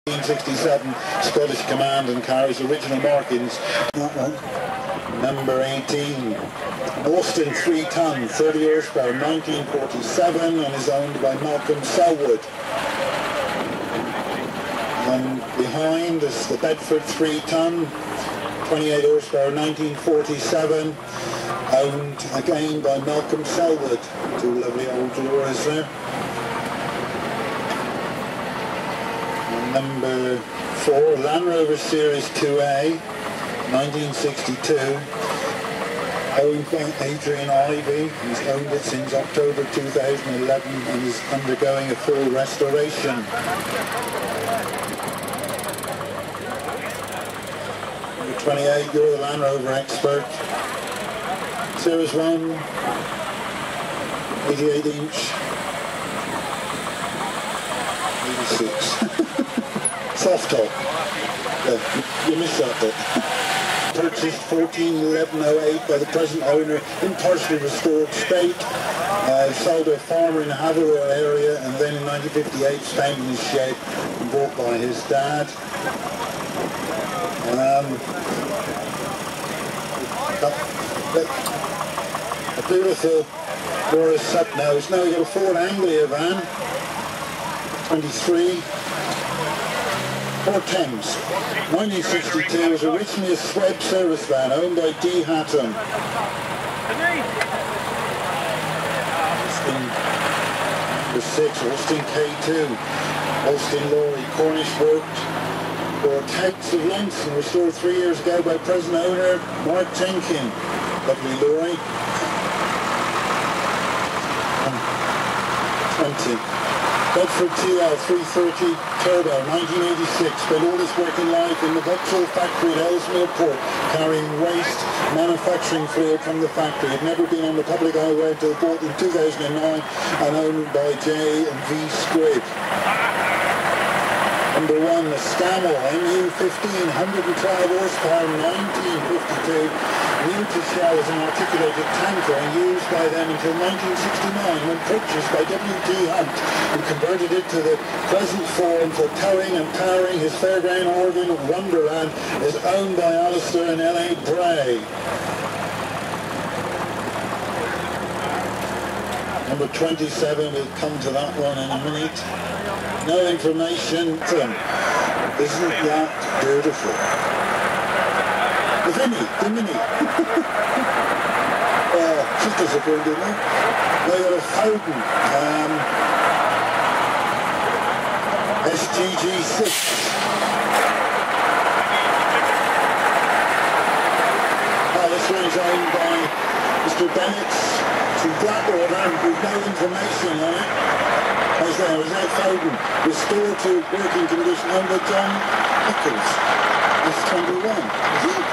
1967 Scottish Command and carries original markings. Number 18, Austin 3 ton, 30 horsepower, 1947, and is owned by Malcolm Selwood. And behind is the Bedford 3 ton, 28 horsepower, 1947, owned again by Malcolm Selwood. Two lovely old Dolores there. Number 4, Land Rover Series 2A, 1962, owned by Adrian Ivey. He's owned it since October 2011 and is undergoing a full restoration. Number 28, you're the Land Rover expert. Series 1, 88 inch, 86. Soft top. You missed that bit. Purchased 141108 by the present owner in partially restored state. Sold to a farmer in the Haverhill area, and then in 1958 stayed in his shed and bought by his dad. A beautiful Boris Sutnose. Now we've got a Ford Anglia van, 23. Ford Thames, 1962, was originally a Swed service van owned by D. Hatton. Number 6, Austin K2, Austin lorry, Cornish worked for Coats of Lenson, restored 3 years ago by present owner Mark Tenkin. Lovely lorry. 20. Bedford TL 330 Turbo, 1986, spent all his working life in the Vauxhall factory at Ellesmere Port, carrying waste manufacturing fluid from the factory. Had never been on the public highway until bought in 2009 and owned by J and V Squibb. Number 1, the Scammell MU15, 112 horsepower, 1952. New to Shell as an articulated tanker and used by them until 1969 when purchased by W.T. Hunt, who converted it to the present form for towing and powering his fairground organ Wonderland, is owned by Alistair and L.A. Bray. Number 27, we'll come to that one in a minute. No information. Isn't that beautiful? The Mini. She's disappointed, no? They got a Foden. SGG6. This one is owned by Mr. Bennett's from Blackwater with no information on it. As there was no Foden. Restored to working condition owned by John Eccles. It's 21, is it?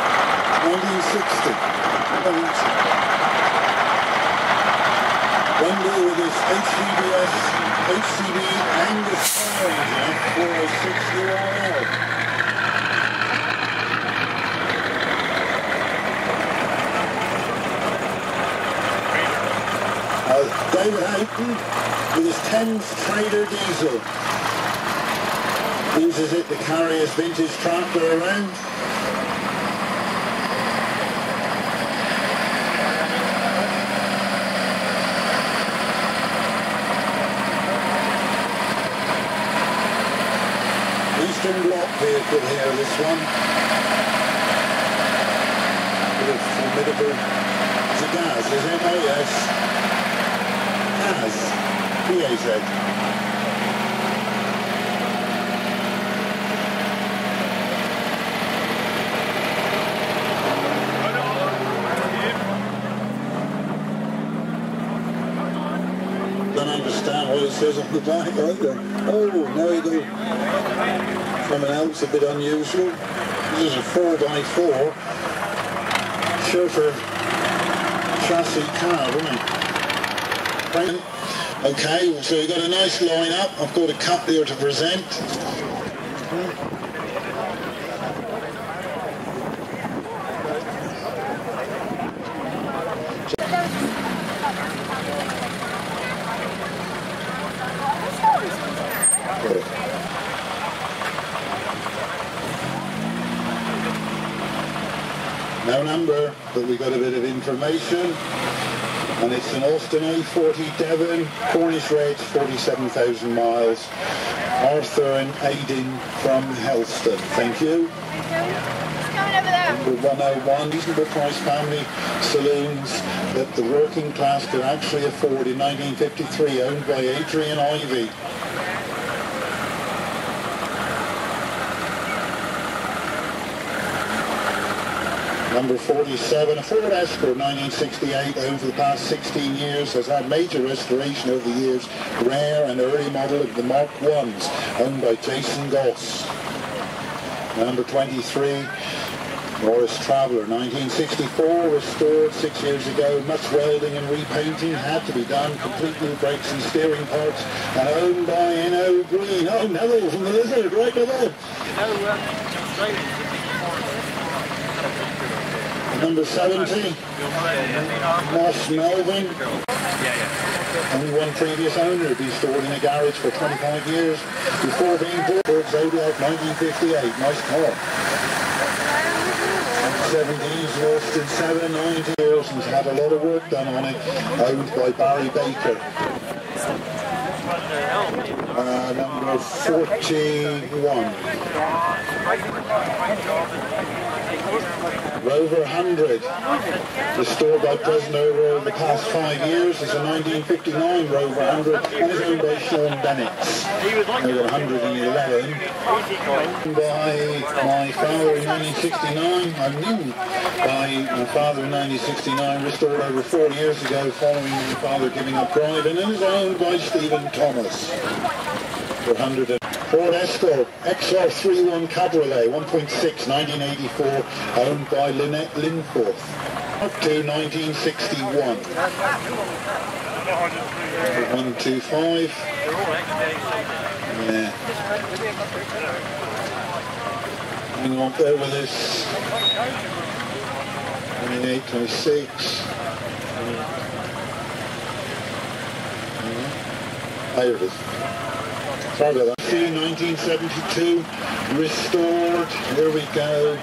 1960. Wendell with his HCB Angus fire engine, 406 URL. David Houghton with his Thames Trader diesel. Uses it to carry his vintage tractor around. Eastern Bloc vehicle here, this one. With a formidable, it's a gas, is it? Oh yes. PAZ. Don't understand what it says on the back either. Oh, now we go. Something else a bit unusual. This is a 4x4 chauffeur chassis car, isn't it? Okay, so we've got a nice line-up. I've got a couple here to present. No number, but we got a bit of information. And it's an Austin A40 Devon, Cornish Reds, 47,000 miles. Arthur and Aidan from Helston. Thank you. Number 101, reasonable price family saloons that the working class could actually afford in 1953, owned by Adrian Ivey. Number 47, a Ford Escort 1968, owned for the past 16 years, has had major restoration over the years, rare and early model of the Mark 1s, owned by Jason Goss. Number 23, Morris Traveller, 1964, restored 6 years ago, much welding and repainting had to be done, complete new brakes and steering parts, and owned by N.O. Green. Oh, Neville from the Lizard, right, Neville? Number 70, Moss Melvin. Only one previous owner, be stored in a garage for 25 years before being bought. Zodiac 1958, nice car. 70s, lost in 7, 90 years and had a lot of work done on it, owned by Barry Baker. Number 41. Rover 100, restored by President over the past 5 years, is a 1959 Rover 100 and is owned by Sean Bennett. Over 111. By my father in 1969, I'm new by my father in 1969, restored over 4 years ago following my father giving up driving, and is owned by Stephen Thomas. 100. Ford Escort XR31 Cabriolet 1.6 1984, owned by Lynette Linforth. Up to 1961. 125. Yeah. Hang on, there with this. 28, 26. There it is. Sorry about that. 1972, restored. Here we go.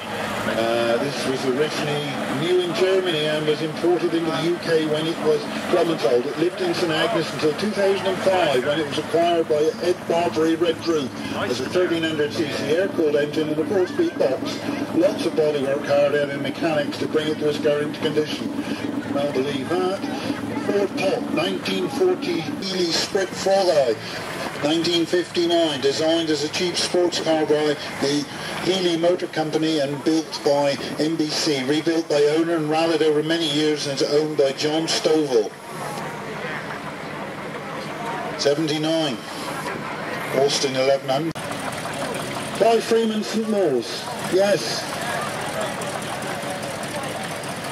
This was originally new in Germany and was imported into the UK when it was Clementold. It lived in St Agnes until 2005 when it was acquired by Ed Barbary Red Roof as a 1300cc air-cooled engine and a 4-speed box. Lots of bodywork carried out in mechanics to bring it to its current condition. Well, believe that. Ford Top 1940 Ely Sprint Frog Eye. 1959, designed as a cheap sports car by the Healy Motor Company and built by NBC, rebuilt by owner and rallied over many years and is owned by John Stovall. 79, Austin 1100. Clive Freeman St. Mawes, yes.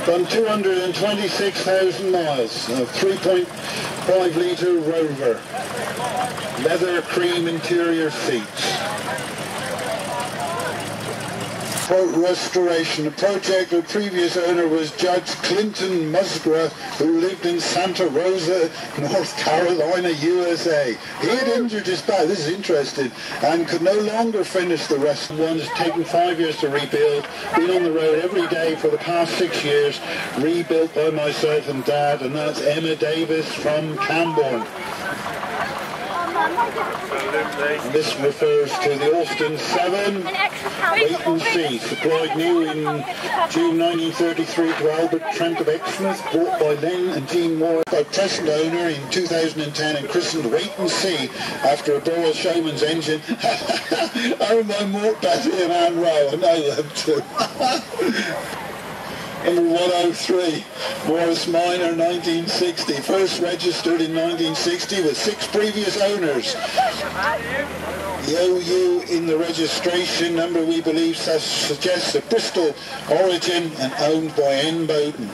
Done 226,000 miles, a 3.5 litre Rover. Leather cream interior seats. Restoration. The project, the previous owner was Judge Clinton Musgrave, who lived in Santa Rosa, North Carolina, USA. He had injured his back, this is interesting, and could no longer finish the rest of the ones. Taken 5 years to rebuild, been on the road every day for the past 6 years, rebuilt by myself and Dad, and that's Emma Davis from Camborne. This refers to the Austin 7, wait and see, supplied new in June 1933 to Albert Trent of Exmouth, bought by Len and Jean Moore by present owner in 2010 and christened Wait and See after a Burrell Showman's engine. Owned by Mort Betty and Anne Rowe, I know them too. Number 103, Morris Minor, 1960. First registered in 1960 with 6 previous owners. The OU in the registration number, we believe, suggests a Bristol origin and owned by N. Bowden.